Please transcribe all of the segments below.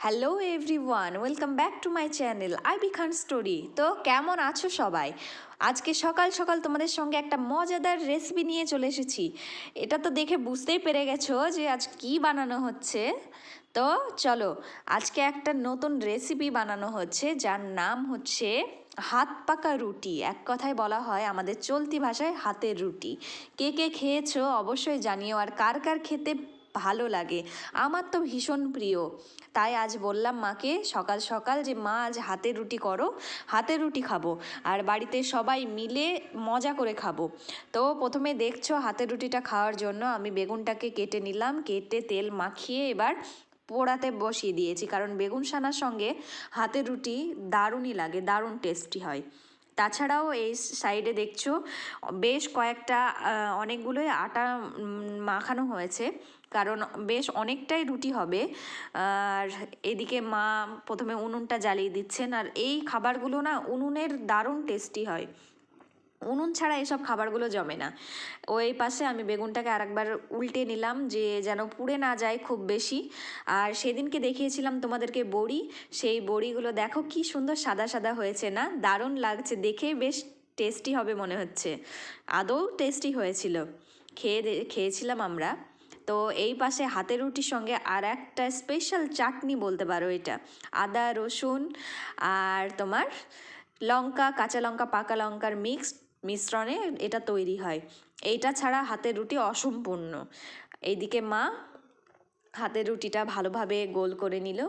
Hello everyone, welcome back to my channel IB Khan story. তো কেমন আছো সবাই? আজকে সকাল সকাল তোমাদের সঙ্গে একটা মজাদার রেসিপি নিয়ে চলে এসেছি। এটা তো দেখে বুঝতেই পেরে গেছো যে আজ কি বানানো হচ্ছে। তো চলো, আজকে একটা নতুন রেসিপি বানানো হচ্ছে যার নাম হচ্ছে হাত পাকা রুটি। এক কথায় বলা হয় আমাদের চলতি ভাষায় হাতের রুটি। কে কে খেয়েছো অবশ্যই জানিও, আর কার কার খেতে ভালো লাগে। আমার তো ভীষণ প্রিয়। তাই আজ বললাম মাকে সকাল সকাল যে মা আজ হাতের রুটি করো, হাতের রুটি খাবো আর বাড়িতে সবাই মিলে মজা করে খাবো। তো প্রথমে দেখছো হাতের রুটিটা খাওয়ার জন্য আমি বেগুনটাকে কেটে নিলাম, কেটে তেল মাখিয়ে এবার পোড়াতে বসিয়ে দিয়েছি, কারণ বেগুন সানার সঙ্গে হাতের রুটি দারুণই লাগে, দারুণ টেস্টি হয়। তাছাড়াও এই সাইডে দেখছো বেশ কয়েকটা অনেকগুলোই আটা মাখানো হয়েছে, কারণ বেশ অনেকটাই রুটি হবে। আর এদিকে মা প্রথমে উনুনটা জ্বালিয়ে দিচ্ছেন, আর এই খাবারগুলো না উনুনের দারুণ টেস্টি হয়, উনুন ছাড়া এসব খাবারগুলো জমে না। ওই পাশে আমি বেগুনটাকে আরেকবার উল্টে নিলাম যে যেন পুড়ে না যায় খুব বেশি। আর সেদিনকে দেখিয়েছিলাম তোমাদেরকে বড়ি, সেই বড়িগুলো দেখো কি সুন্দর সাদা সাদা হয়েছে না, দারুণ লাগছে দেখে, বেশ টেস্টি হবে মনে হচ্ছে। আদৌ টেস্টি হয়েছিল, খেয়েছিলাম আমরা। তো এই পাশে হাতের রুটির সঙ্গে আর একটা স্পেশাল চাটনি বলতে পারো এটা, আদা রসুন আর তোমার লঙ্কা, কাঁচা লঙ্কা, পাকা লঙ্কার মিশ্রণে এটা তৈরি হয়। এইটা ছাড়া হাতের রুটি অসম্পূর্ণ। এইদিকে মা হাতের রুটিটা ভালোভাবে গোল করে নিল,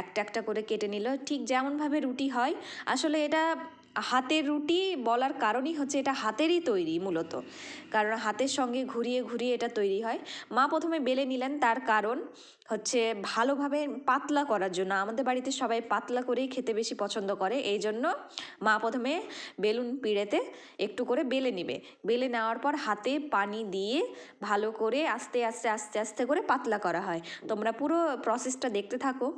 একটা একটা করে কেটে নিল, ঠিক যেমনভাবে রুটি হয়। আসলে এটা হাতের রুটি বলার কারণই হচ্ছে এটা হাতেরই তৈরি মূলত, কারণ হাতের সঙ্গে ঘুরিয়ে ঘুরিয়ে এটা তৈরি হয়। মা প্রথমে বেলে নিলেন, তার কারণ হচ্ছে ভালোভাবে পাতলা করার জন্য। আমাদের বাড়িতে সবাই পাতলা করেই খেতে বেশি পছন্দ করে, এই জন্য মা প্রথমে বেলুন পিড়েতে একটু করে বেলে নেবে। বেলে নেওয়ার পর হাতে পানি দিয়ে ভালো করে আস্তে আস্তে আস্তে আস্তে করে পাতলা করা হয়। তোমরা পুরো প্রসেসটা দেখতে থাকো।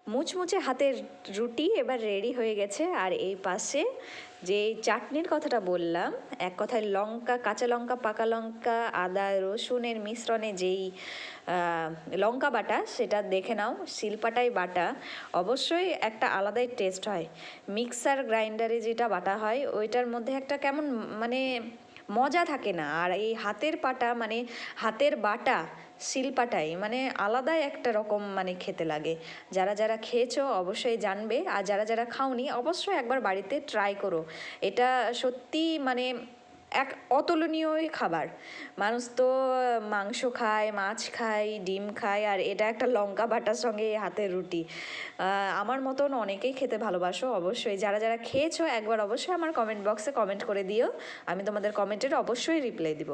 মুচমুচে হাতের রুটি এবার রেডি হয়ে গেছে। আর এই পাশে যে চাটনির কথাটা বললাম, এক কথায় লঙ্কা, কাঁচা লঙ্কা, পাকা লঙ্কা, আদা রসুনের মিশ্রণে যেই লঙ্কা বাটা, সেটা দেখে নাও, শিলপাটায় বাটা, অবশ্যই একটা আলাদাই টেস্ট হয়। মিক্সার গ্রাইন্ডারে যেটা বাটা হয় ওইটার মধ্যে একটা কেমন মানে মজা থাকে না। আর এই হাতের পাটা মানে হাতের বাটা শিলপাটাই মানে আলাদাই একটা রকম মানে খেতে লাগে। যারা যারা খেয়েছো অবশ্যই জানবে, আর যারা যারা খাওনি অবশ্যই একবার বাড়িতে ট্রাই করো। এটা সত্যি মানে এক অতুলনীয়ই খাবার। মানুষ তো মাংস খায়, মাছ খায়, ডিম খায়, আর এটা একটা লঙ্কা বাটার সঙ্গে হাতের রুটি। আমার মতন অনেকেই খেতে ভালোবাসো। অবশ্যই যারা যারা খেয়েছো একবার অবশ্যই আমার কমেন্ট বক্সে কমেন্ট করে দিও, আমি তোমাদের কমেন্টের অবশ্যই রিপ্লাই দিব।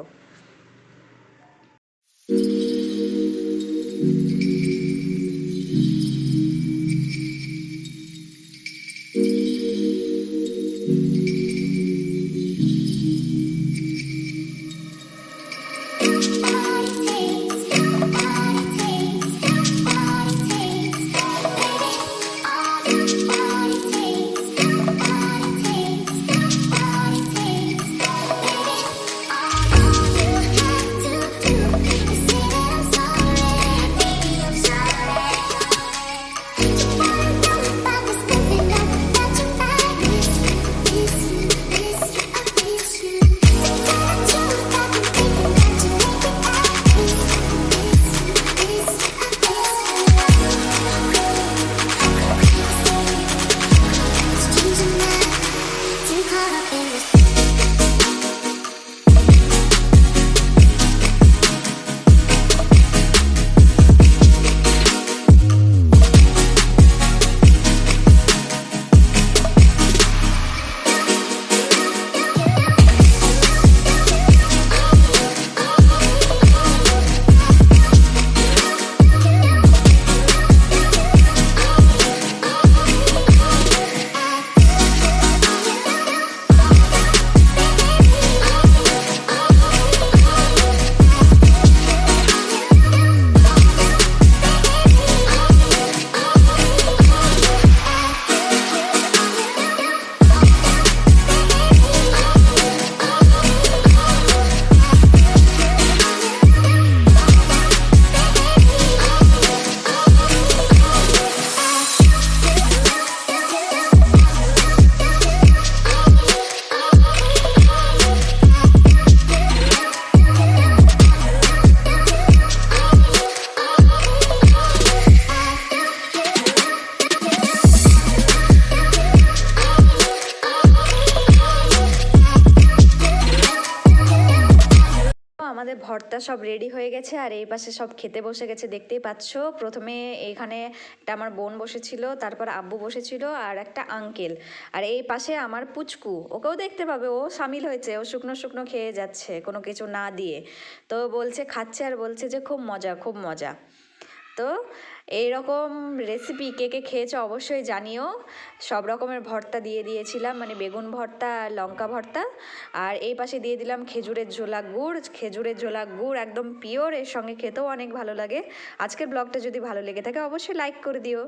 আমাদের ভর্তা সব রেডি হয়ে গেছে আর এই পাশে সব খেতে বসে গেছে, দেখতেই পাচ্ছ। প্রথমে এইখানে একটা আমার বোন বসেছিল, তারপর আব্বু বসেছিল আর একটা আঙ্কেল, আর এই পাশে আমার পুচকু, ওকেও দেখতে পাবে, ও সামিল হয়েছে, ও শুকনো শুকনো খেয়ে যাচ্ছে কোনো কিছু না দিয়ে। তো বলছে খাচ্ছে আর বলছে যে খুব মজা খুব মজা। তো এইরকম রেসিপি কে কে খেয়েছো অবশ্যই জানিও। সব রকমের ভর্তা দিয়ে দিয়েছিলাম, মানে বেগুন ভর্তা আর লঙ্কা ভর্তা, আর এই পাশে দিয়ে দিলাম খেজুরের ঝোলা গুড়। খেজুরের ঝোলা গুড় একদম পিওর, এর সঙ্গে খেতেও অনেক ভালো লাগে। আজকের ব্লগটা যদি ভালো লেগে থাকে অবশ্যই লাইক করে দিও।